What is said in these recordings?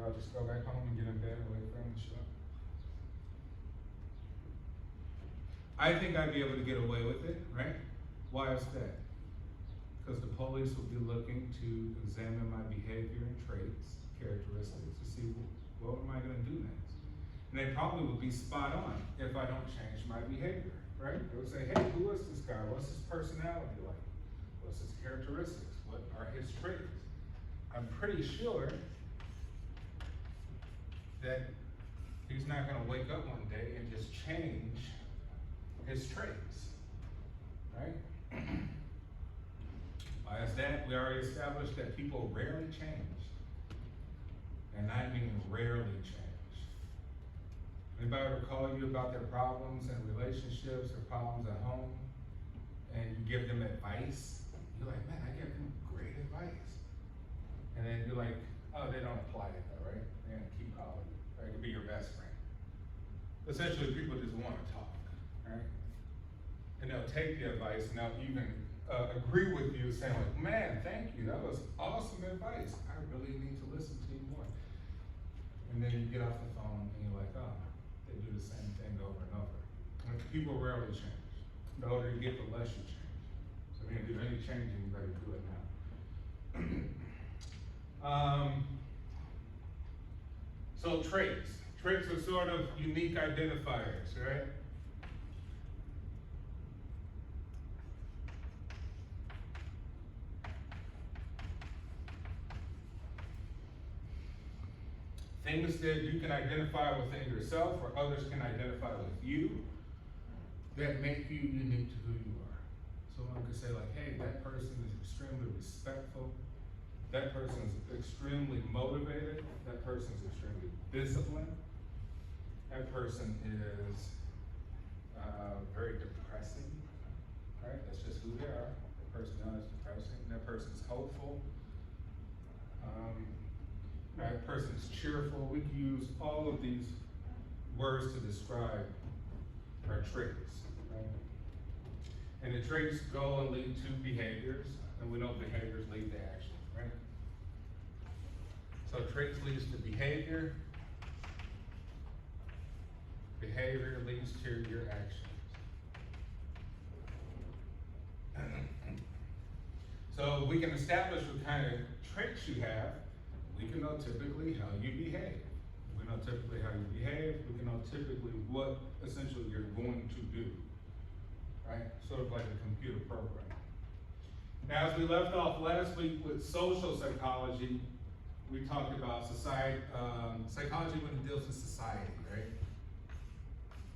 I'll just go back home and get in bed and wait for him to show up. I think I'd be able to get away with it, right? Why is that? Because the police will be looking to examine my behavior and traits, characteristics, to see what am I going to do next. And they probably will be spot on if I don't change my behavior, right? They would say, hey, who is this guy? What's his personality like? What's his characteristics? What are his traits? I'm pretty sure that he's not going to wake up one day and just change his traits, right? Why is that? We already established that people rarely change, and I mean rarely change. Anybody ever call you about their problems and relationships or problems at home, and you give them advice? You're like, man, I give them great advice. And then you're like, oh, they don't apply it though, right? They're gonna keep calling you. They could be your best friend. Essentially, people just want to talk, right? And they'll take the advice and they'll even agree with you, saying like, man, thank you, that was awesome advice. I really need to listen to you more. And then you get off the phone and you're like, oh, they do the same thing over and over. Like, people rarely change. The older you get, the less you change. So if you're gonna do any changing, you better do it now. So traits. Traits are sort of unique identifiers, right? Things that you can identify within yourself or others can identify with you that make you unique to who you are. Someone could say like, hey, that person is extremely respectful. That person is extremely motivated. That person is extremely disciplined. That person is very depressing, right? That's just who they are. That person is depressing. That person is hopeful. That person is cheerful. We can use all of these words to describe our traits, right? And the traits go and lead to behaviors, and we know behaviors lead to action, right? So traits leads to behavior. Behavior leads to your actions. So we can establish what kind of traits you have. We can know typically how you behave. We know typically how you behave. We can know typically what essentially you're going to do, right? Sort of like a computer program. Now, as we left off last week with social psychology, we talked about psychology when it deals with society, right?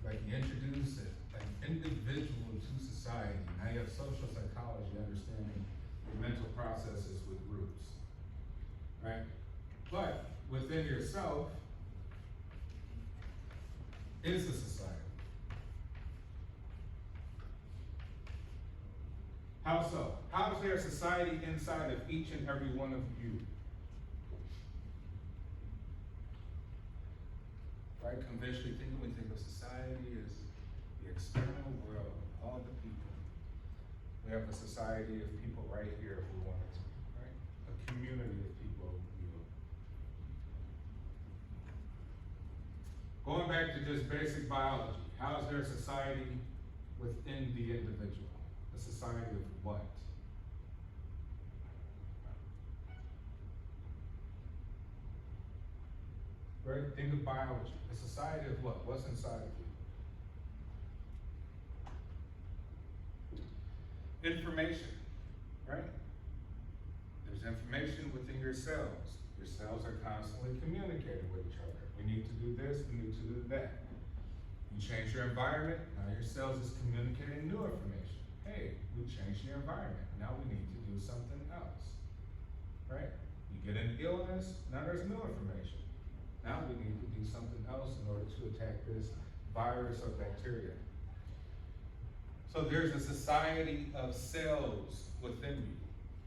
Like you introduce an individual to society. Now you have social psychology, understanding the mental processes with groups, right? But within yourself is a society. How so? How is there a society inside of each and every one of you? Right? Conventionally thinking, we think of society as the external world, all the people. We have a society of people right here if we wanted to, right? A community of people if we will. Going back to just basic biology, how is there a society within the individual? A society of what? Right? Think of biology. A society of what? What's inside of you? Information, right? There's information within your cells. Your cells are constantly communicating with each other. We need to do this, we need to do that. You change your environment, now your cells is communicating new information. Hey, we changed your environment, now we need to do something else, right? You get an illness, now there's new information. Now we need to do something else in order to attack this virus or bacteria. So there's a society of cells within you,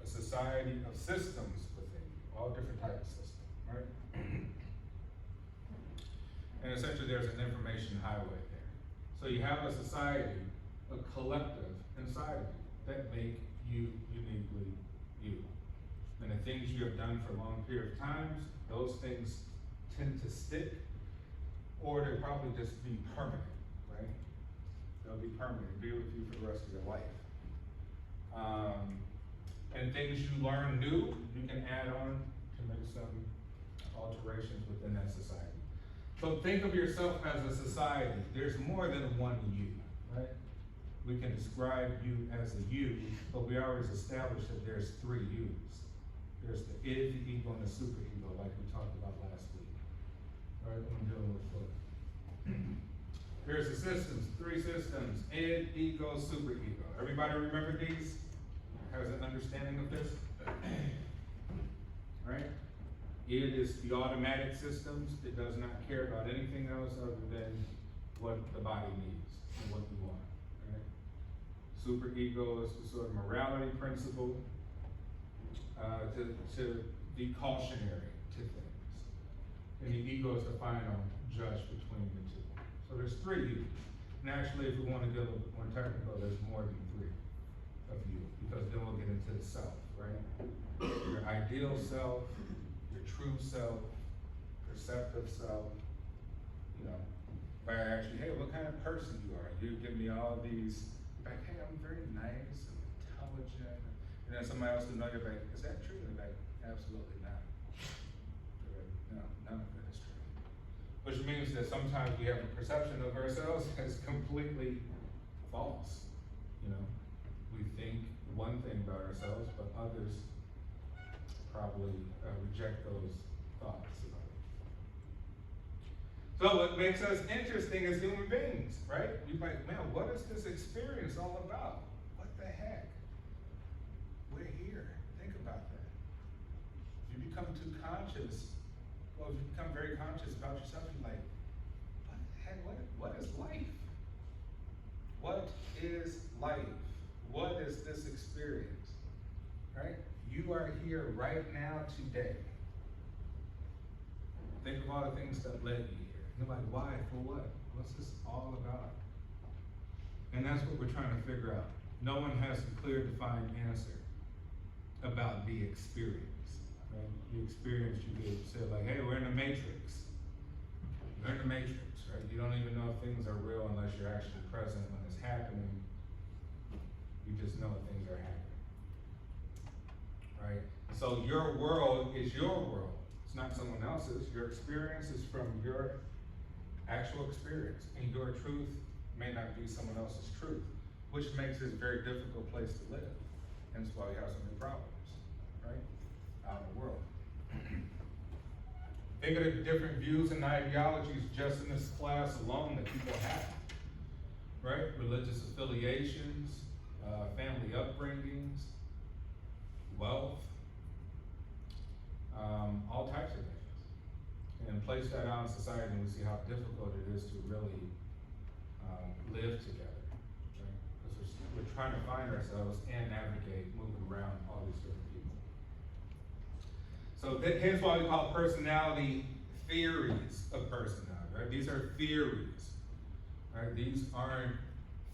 a society of systems within you, all different types of systems, right? And essentially there's an information highway there. So you have a society, a collective inside of you that make you uniquely you. And the things you have done for long period of times, those things tend to stick, or they probably just be permanent, right? They'll be permanent, be with you for the rest of your life. And things you learn new, you can add on to make some alterations within that society. So think of yourself as a society. There's more than one you, right? We can describe you as a you, but we always established that there's three yous. There's the id, the ego, and the superego, like we talked about last week, right? When I'm dealing with foot. There's the systems, three systems: id, ego, superego. Everybody remember these? Has an understanding of this? Right? Id is the automatic systems. It does not care about anything else other than what the body needs and what you want. Right? Superego is the sort of morality principle to be cautionary to things. And the ego is the final judge between the two. So there's three you. And actually, if we want to get a little bit more technical, there's more than three of you, because then we'll get into the self, right? Your ideal self, your true self, perceptive self. You know, if I ask you, hey, what kind of person you are? You give me all these, like, hey, I'm very nice and intelligent. And then somebody else will know, you're like, is that true? And they're like, absolutely not. Like, no, none of it is true. Which means that sometimes we have a perception of ourselves as completely false. You know, we think one thing about ourselves, but others probably reject those thoughts about it. So what makes us interesting as human beings, right? You're like, man, what is this experience all about? What the heck? We're here. Think about that. If you become too conscious, well, if you become very conscious about yourself, you're like, what the heck? What is life? What is life? What is this experience? Right? You are here right now today. Think of all the things that led you here. You're like, why? For what? What's this all about? And that's what we're trying to figure out. No one has a clear, defined answer about the experience. Right? The experience you could say like, hey, we're in the Matrix. You're in the Matrix, right? You don't even know if things are real unless you're actually present when it's happening. You just know things are happening, right? So your world is your world. It's not someone else's. Your experience is from your actual experience, and your truth may not be someone else's truth, which makes it a very difficult place to live. Hence why we have so many problems, right? Out in the world. Think of the different views and ideologies just in this class alone that people have, right? Religious affiliations, family upbringings, wealth, all types of things. And place that out in society and we see how difficult it is to really live together, right? Because we're trying to find ourselves and navigate moving around all these different people. So here's why we call personality theories of personality, right? These are theories, right? These aren't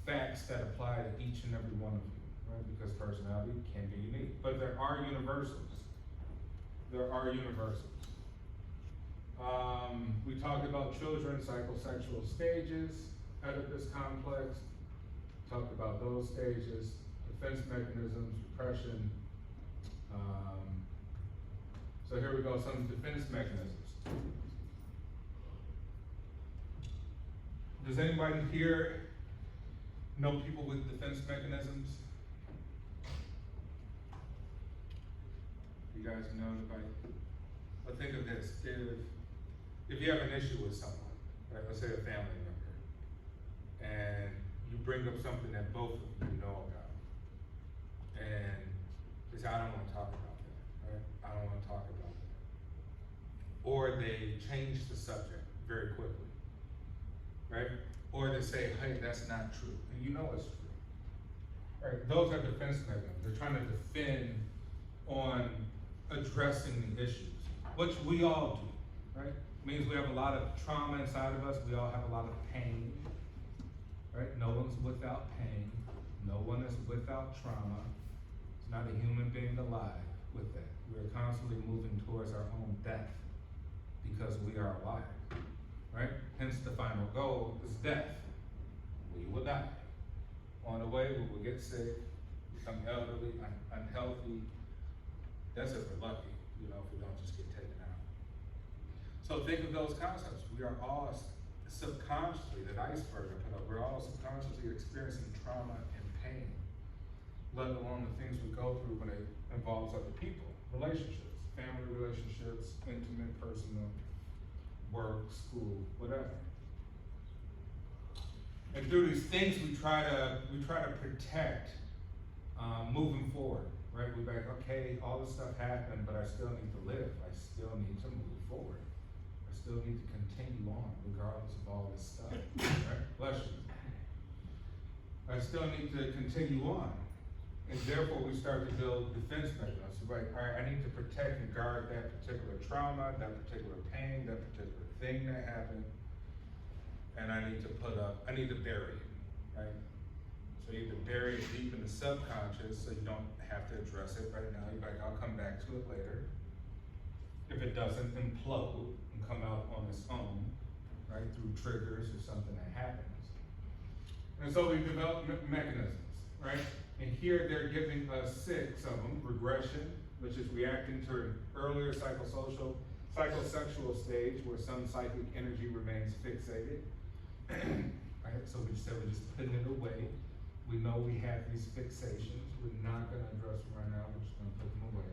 facts that apply to each and every one of you, right? Because personality can be unique. But there are universals. There are universals. We talked about children, psychosexual stages, Oedipus complex. Talked about those stages, defense mechanisms, repression. So here we go, some defense mechanisms. Does anybody here know people with defense mechanisms? You guys know anybody? But think of this, if you have an issue with someone, right, let's say a family member, and you bring up something that both of you know about, and they say, I don't want to talk about that, right? I don't want to talk about that. Or they change the subject very quickly, right? Or they say, hey, that's not true, and you know it's true, right? Those are defense mechanisms. They're trying to defend on addressing the issues, which we all do, right? Means we have a lot of trauma inside of us. We all have a lot of pain, right? No one's without pain. No one is without trauma. It's not a human being alive with that. We're constantly moving towards our own death because we are alive, right? Hence the final goal is death. We will die. On the way, we will get sick, become elderly, unhealthy. That's if we're lucky, if we don't just get taken out. So think of those concepts. We are all subconsciously, that iceberg I put up, we're all subconsciously experiencing trauma and pain, let alone the things we go through when it involves other people, relationships, family relationships, intimate, personal, work, school, whatever. And through these things, we try to protect moving forward, right? We're like, okay, all this stuff happened, but I still need to live. I still need to move forward. I still need to continue on, regardless of all this stuff, right? Bless you. I still need to continue on. And therefore, we start to build defense mechanisms. Right? All right, I need to protect and guard that particular trauma, that particular pain, that particular thing that happened. And I need to bury it, right? So you either bury it deep in the subconscious so you don't have to address it right now. You're like, I'll come back to it later. If it doesn't implode and come out on its own, right, through triggers or something that happens. And so we develop mechanisms, right? And here they're giving us 6 of them. Regression, which is reacting to an earlier psychosexual stage where some psychic energy remains fixated. Right? So we said we're just putting it away. We know we have these fixations. We're not going to address them right now. We're just going to put them away.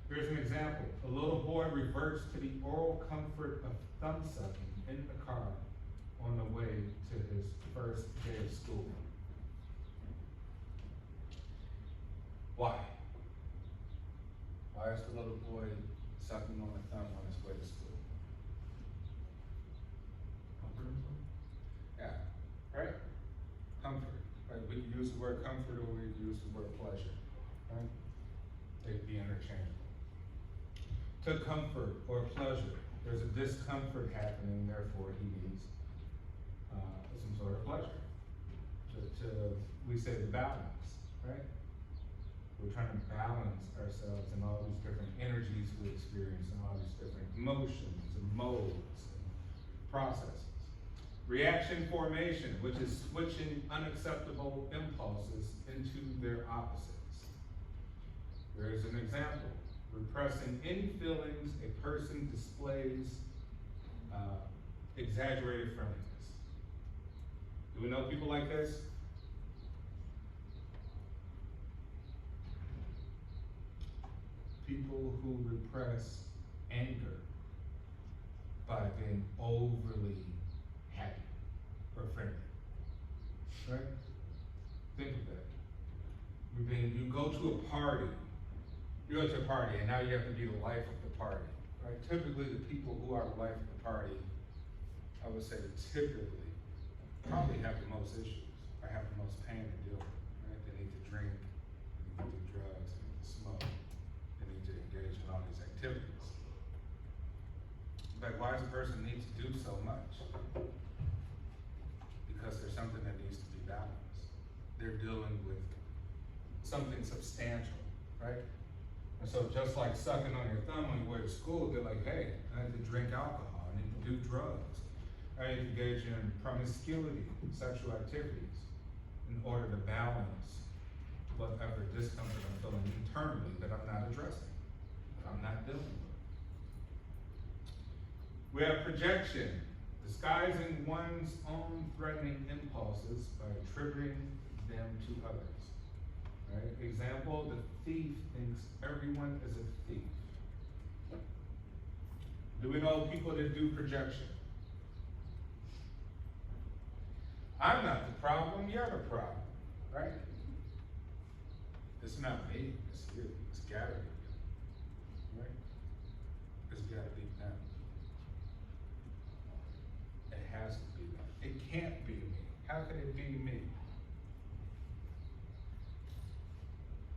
Here's an example. A little boy reverts to the oral comfort of thumb sucking in the car on the way to his first day of school. Why? Why is the little boy sucking on a thumb on his way to school? Comfort himself? Yeah, right? Comfort. Right? We can use the word comfort or we can use the word pleasure. Right? They'd be interchangeable. To comfort or pleasure, there's a discomfort happening, therefore he needs some sort of pleasure. We say the balance, right? We're trying to balance ourselves in all these different energies we experience and all these different emotions and modes and processes. Reaction formation, which is switching unacceptable impulses into their opposites. There is an example. Repressing any feelings a person displays exaggerated friendliness. Do we know people like this? People who repress anger by being overly happy or friendly. Right? Think of that. You go to a party, and now you have to be the life of the party. Right? Typically, the people who are the life of the party, I would say typically, probably have the most issues, or have the most pain to deal with. Right? They need to drink, they need to do drugs, they need to smoke. To engage in all these activities. Like, why does a person need to do so much? Because there's something that needs to be balanced. They're dealing with something substantial, right? And so just like sucking on your thumb when you go to school, they're like, hey, I need to drink alcohol, I need to do drugs, I need to engage in promiscuity, sexual activities, in order to balance whatever discomfort I'm feeling internally that I'm not addressing. I'm not dealing with. We have projection, disguising one's own threatening impulses by attributing them to others. Right? Example, the thief thinks everyone is a thief. Do we know people that do projection? I'm not the problem, you're the problem, right? It's not me, it's you, it's gotta be. Right? It's gotta be them. It has to be them. It can't be me. How can it be me?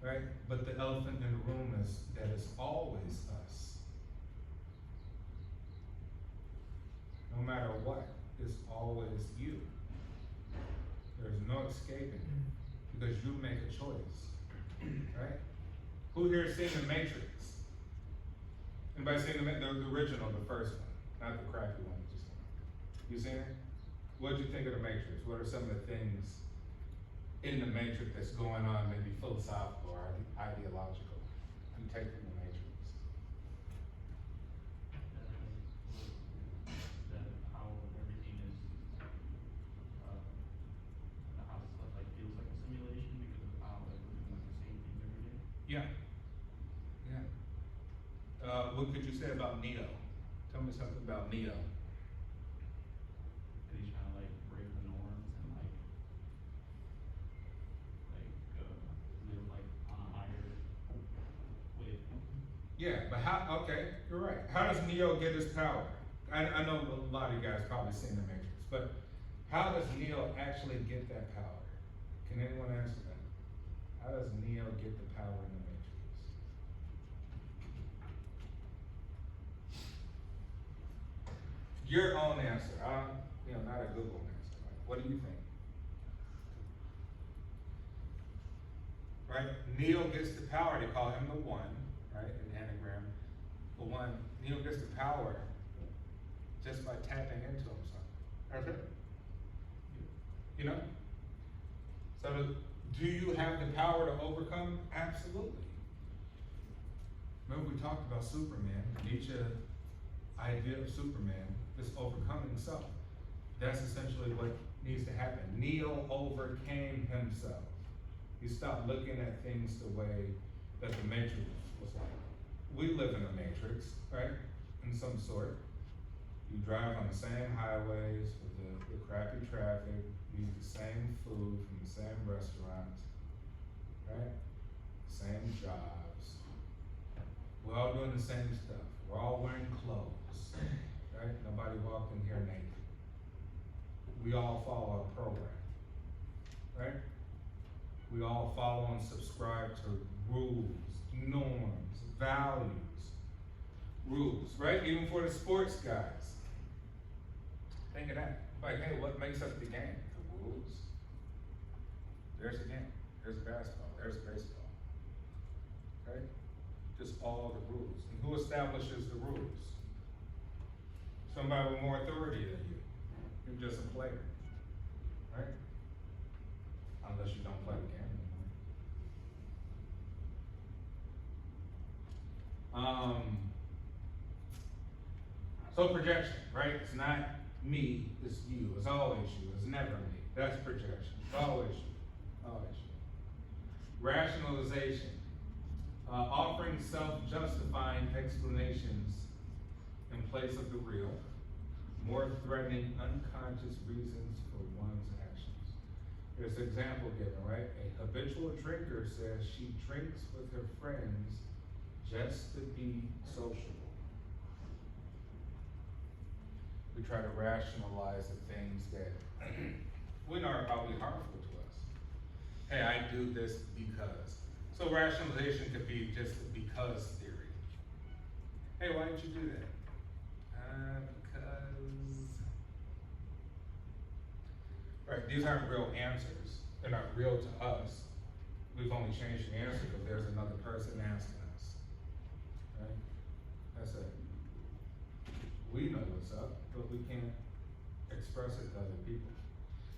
Right? But the elephant in the room is that it's always us. No matter what, it's always you. There's no escaping it because you make a choice. Right? Who here has seen The Matrix? Anybody seen the original, the first one? not the crappy one that just came out. You seen it? What'd you think of the Matrix? What are some of the things in the Matrix that's going on, maybe philosophical or ideological? You take from the Matrix. That how everything is, how stuff like feels like a simulation because of how like we're doing like the same thing every day. Yeah. Yeah. What could you say about Neo? Tell me something about Neo. Cause he's trying to like break the norms and live like on a higher way of thinking. Yeah, but how, okay, you're right. How does Neo get his power? I know a lot of you guys probably seen the Matrix, but how does Neo actually get that power? Can anyone answer that? How does Neo get the power in the Matrix? Your own answer, not a Google answer. Like, what do you think? Right? Neo gets the power. They call him the One, right? In anagram, the One. Neo gets the power just by tapping into himself. That's it. You know? So, do you have the power to overcome? Absolutely. Remember we talked about Superman, Nietzsche's idea of Superman is overcoming self. That's essentially what needs to happen. Neo overcame himself. He stopped looking at things the way that the Matrix was like. We live in a Matrix, right? In some sort. You drive on the same highways with the crappy traffic, you eat the same food from the same restaurants, right? Same jobs. We're all doing the same stuff. We're all wearing clothes, right? Nobody walked in here naked. We all follow a program, right? We all follow and subscribe to rules, norms, values, rules, right? Even for the sports guys. Think of that. Like, hey, what makes up the game? The rules. There's the game. There's basketball. There's baseball. Right? Just all the rules. And who establishes the rules? Somebody with more authority than you. You're just a player. Right? Unless you don't play the game anymore. So projection, right? It's not me, it's you. It's always you. It's never me. That's projection. It's always you. Always you. Rationalization. Offering self-justifying explanations in place of the real, more threatening unconscious reasons for one's actions. There's an example given, right? A habitual drinker says she drinks with her friends just to be sociable. We try to rationalize the things that we know are probably harmful to us. Hey, I do this because. So rationalization could be just a because theory. Hey, why did you do that? Because. Right, these aren't real answers. They're not real to us. We've only changed the answer because there's another person asking us. Right? That's it. We know what's up, but we can't express it to other people.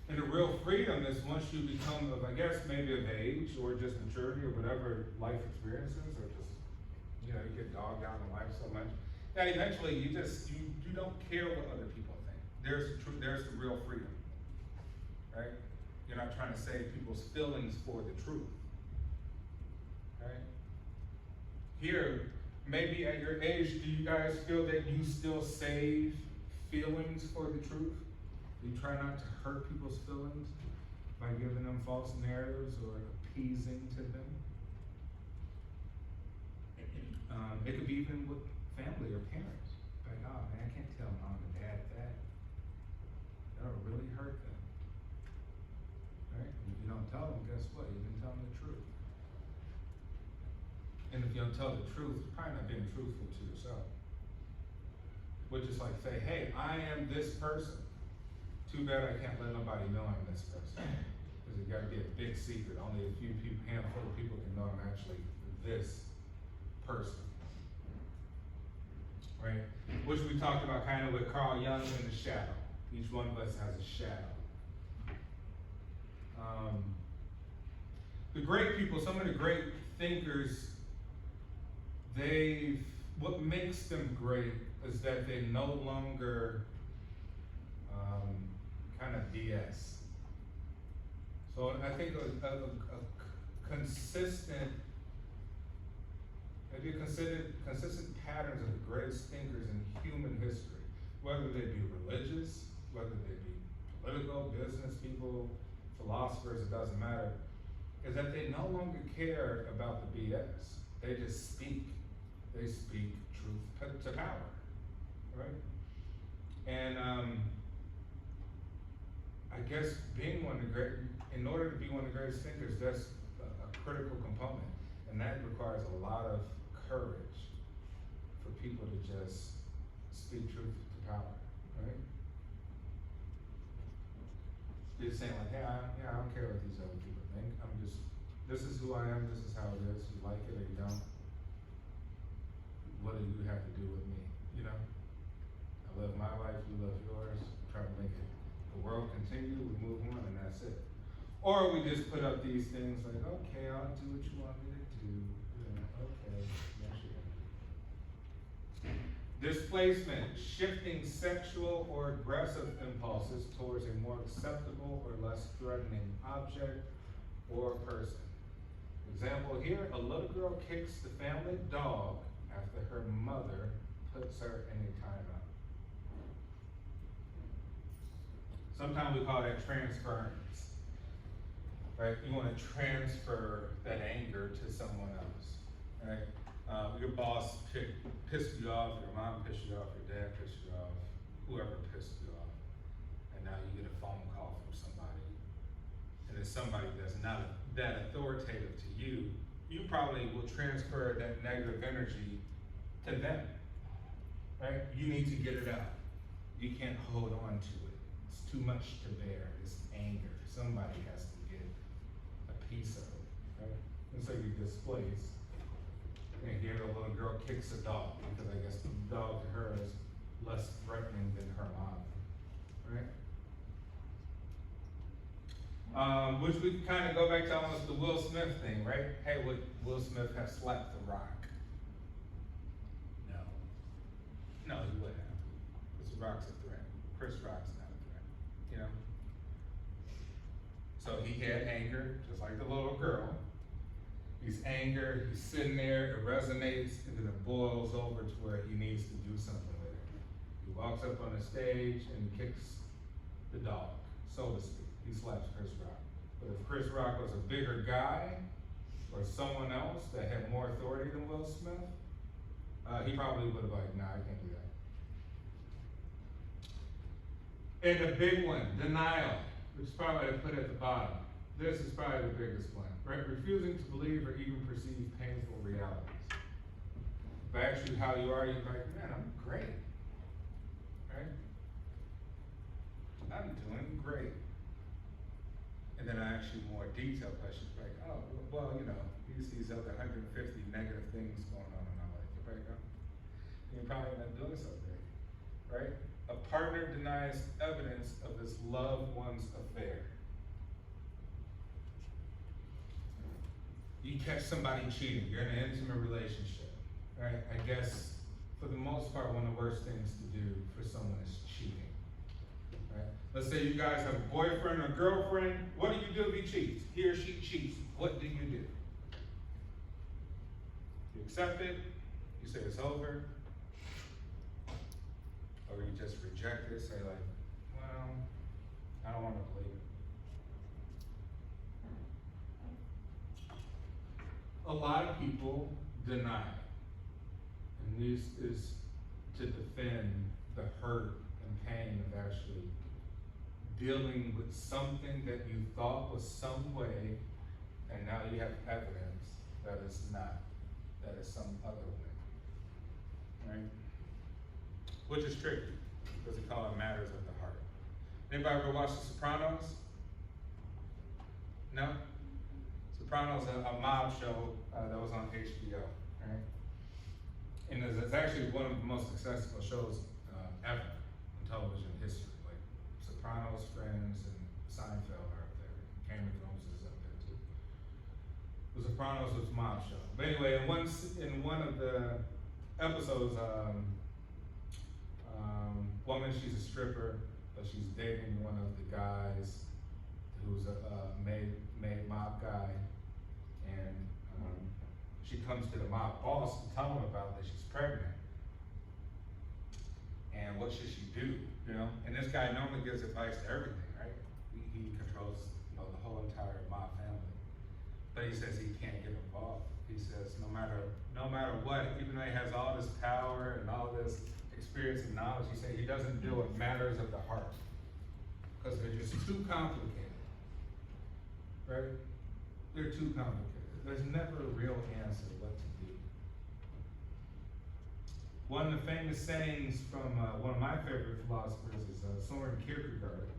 And the real freedom is once you become of, I guess, maybe of age or just maturity or whatever life experiences or just, you get dogged out in life so much, that eventually you don't care what other people think. There's the real freedom, right? You're not trying to save people's feelings for the truth, right? Here, maybe at your age, do you guys feel that you still save feelings for the truth? You try not to hurt people's feelings by giving them false narratives or appeasing to them. It could be even with family or parents. Like, oh man, I can't tell mom and dad that. That'll really hurt them. Right? And if you don't tell them, guess what? You didn't tell them the truth. And if you don't tell the truth, you're probably not being truthful to yourself. Which is like say, hey, I am this person. Too bad I can't let nobody know I'm this person. Because it's got to be a big secret. Only a few people, handful of people can know I'm actually this person. right? Which we talked about kind of with Carl Jung in the shadow. Each one of us has a shadow. The great people, some of the great thinkers, what makes them great is that they no longer kind of BS. So I think a consistent, maybe consistent patterns of the greatest thinkers in human history, whether they be religious, whether they be political, business people, philosophers, it doesn't matter, is that they no longer care about the BS. They just speak. They speak truth to power, right? And I guess in order to be one of the greatest thinkers, that's a critical component. And that requires a lot of courage for people to just speak truth to power, right? Just saying like, hey, I don't care what these other people think. This is who I am, this is how it is. You like it or you don't. What do you have to do with me? You know? I live my life, you live yours. Try to make the world continue, we move on, and that's it. Or we just put up these things like, okay, I'll do what you want me to do. Yeah, okay, yes you can. Displacement, shifting sexual or aggressive impulses towards a more acceptable or less threatening object or person. Example here, a little girl kicks the family dog after her mother puts her in a timeout. Sometimes we call that transference, right? You want to transfer that anger to someone else, right? Your boss pissed you off, your mom pissed you off, your dad pissed you off, whoever pissed you off, and now you get a phone call from somebody, and it's somebody that's not that authoritative to you. You probably will transfer that negative energy to them, right? You need to get it out. You can't hold on to it. It's too much to bear. It's anger. Somebody has to get a piece of it, right? And so you displace. And here the little girl kicks a dog because I guess the dog to her is less threatening than her mom, right? Which we kind of go back to almost the Will Smith thing, right? Hey, would Will Smith have slapped The Rock? No, he wouldn't have. Because Rock's a threat. Chris Rock's not a threat, you know? So he had anger, just like the little girl. He's anger, he's sitting there, it resonates, and then it boils over to where he needs to do something with it. He walks up on the stage and kicks the dog, so to speak. He slaps Chris Rock. But if Chris Rock was a bigger guy, or someone else that had more authority than Will Smith, he probably would have like, nah, I can't do that. And the big one, denial, which is probably I put at the bottom. This is probably the biggest one, right? Refusing to believe or even perceive painful realities. If I ask you how you are, you're like, man, I'm great, right? I'm doing great. And then I ask you more detailed questions, like, oh, well, you know, here's these other 150 negative things going on in my life. You're like, oh, you're probably not doing so great, right? A partner denies evidence of his loved one's affair. You catch somebody cheating, you're in an intimate relationship, right? I guess, for the most part, one of the worst things to do for someone is cheating, right? Let's say you guys have a boyfriend or girlfriend. What do you do if he cheats? He or she cheats. What do you do? You accept it, you say it's over, or you just reject it, say like, well, I don't want to believe it. A lot of people deny, and this is to defend the hurt and pain of actually dealing with something that you thought was some way, and now you have evidence that it's not, that it's some other way, right? Which is tricky, because they call it matters of the heart. Anybody ever watch The Sopranos? No? Sopranos, a mob show that was on HBO, right? And it's actually one of the most successful shows ever in television history. Like Sopranos, Friends, and Seinfeld are up there. Game of Thrones is up there too. The Sopranos was a mob show. But anyway, in one of the episodes, woman, she's a stripper, but she's dating one of the guys who's a made mob guy, and she comes to the mob boss to tell him about that she's pregnant. And what should she do, you know? And this guy normally gives advice to everything, right? He controls, you know, the whole entire mob family. But he says he can't get involved. He says no matter what, even though he has all this power and all this experience and knowledge, he said he doesn't deal with matters of the heart. Because they're just too complicated, right? They're too complicated. There's never a real answer what to do. One of the famous sayings from one of my favorite philosophers is Soren Kierkegaard,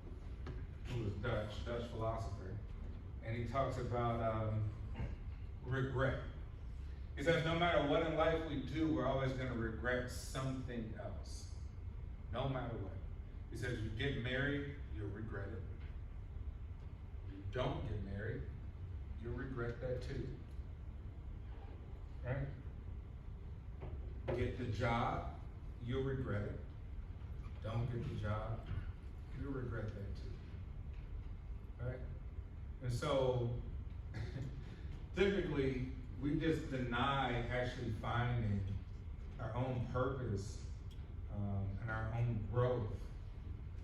who was Dutch philosopher, and he talks about regret. He says no matter what in life we do, we're always going to regret something else, no matter what. He says you get married, you'll regret it. You don't get married, you'll regret that too. Right? Get the job, you'll regret it. Don't get the job, you'll regret that too. Right? And so, typically, we just deny actually finding our own purpose and our own growth,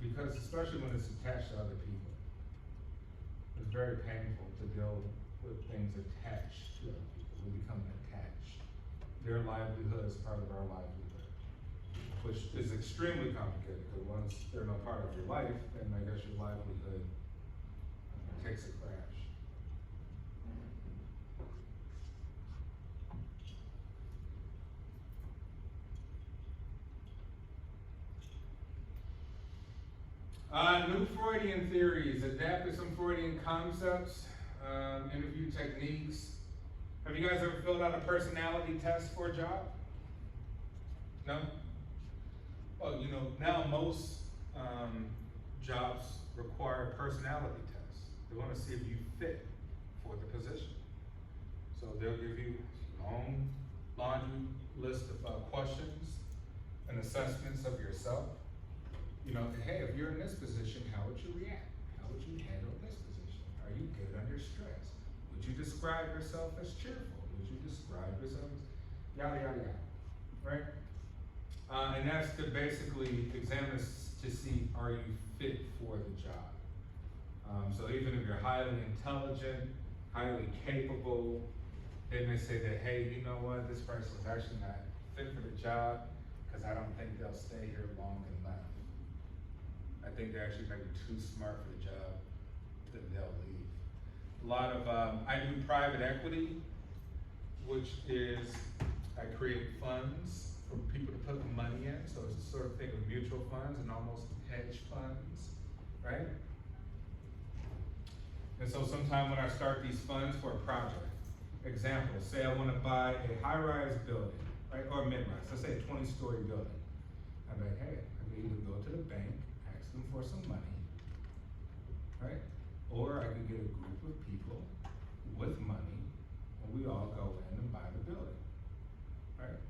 because especially when it's attached to other people. It's very painful to deal with things attached to other people. We become attached. Their livelihood is part of our livelihood, which is extremely complicated, because once they're no part of your life, then I guess your livelihood takes a crash. New Freudian theories, adapted some Freudian concepts, interview techniques. Have you guys ever filled out a personality test for a job? No? Well, you know, now most jobs require personality tests. They want to see if you fit for the position. So they'll give you a long laundry list of questions and assessments of yourself. You know, hey, if you're in this position, how would you react? How would you handle this position? Are you good under stress? Would you describe yourself as cheerful? Would you describe yourself as yada, yada, yada, right? And that's to basically examine to see, are you fit for the job? So even if you're highly intelligent, highly capable, they may say that, hey, you know what, this person is actually not fit for the job because I don't think they'll stay here long enough. I think they're actually maybe too smart for the job, then they'll leave. A lot of, I do private equity, which is, I create funds for people to put money in, so it's a sort of thing of mutual funds and almost hedge funds, right? And so sometime when I start these funds for a project, example, say I want to buy a high-rise building, right, or mid-rise, let's say a 20-story building. I'm like, hey, I can either go to the bank, ask them for some money, right? Or I could get a group of people with money, and we all go in and buy the building, right?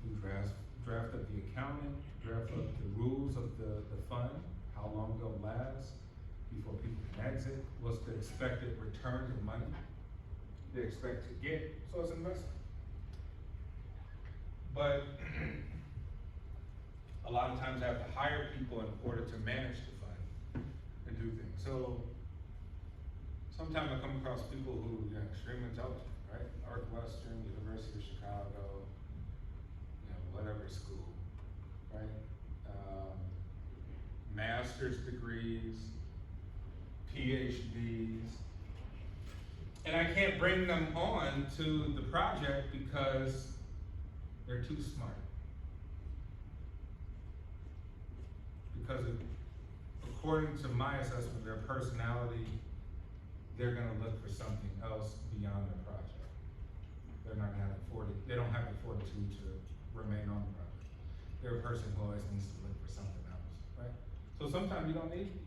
We draft up the accounting, draft up the rules of the fund, how long it'll last before people can exit, what's the expected return of money they expect to get, so it's investment. But a lot of times I have to hire people in order to manage the fund and do things. So sometimes I come across people who are extremely intelligent, right? Northwestern, University of Chicago, you know, whatever school, right? Master's degrees, PhDs, and I can't bring them on to the project because they're too smart. Because according to my assessment, their personality, they're gonna look for something else beyond the project. They're not gonna have they don't have the fortitude to remain on the project. They're a person who always needs to look for something else, right? So sometimes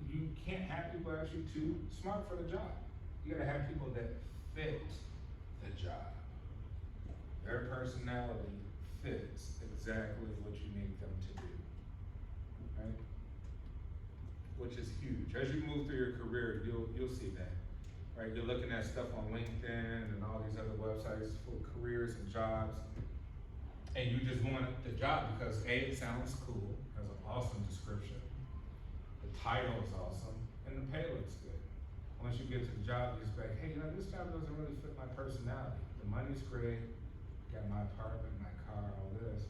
you can't have people actually too smart for the job. You gotta have people that fit the job. Their personality fits exactly what you need them to do, right? Which is huge. As you move through your career, you'll see that, right? You're looking at stuff on LinkedIn and all these other websites for careers and jobs, and you just want the job because A, it sounds cool, has an awesome description, the title is awesome, and the pay looks good. Once you get to the job, you just like, hey, this job doesn't really fit my personality. The money's great, got my apartment, my car, all this,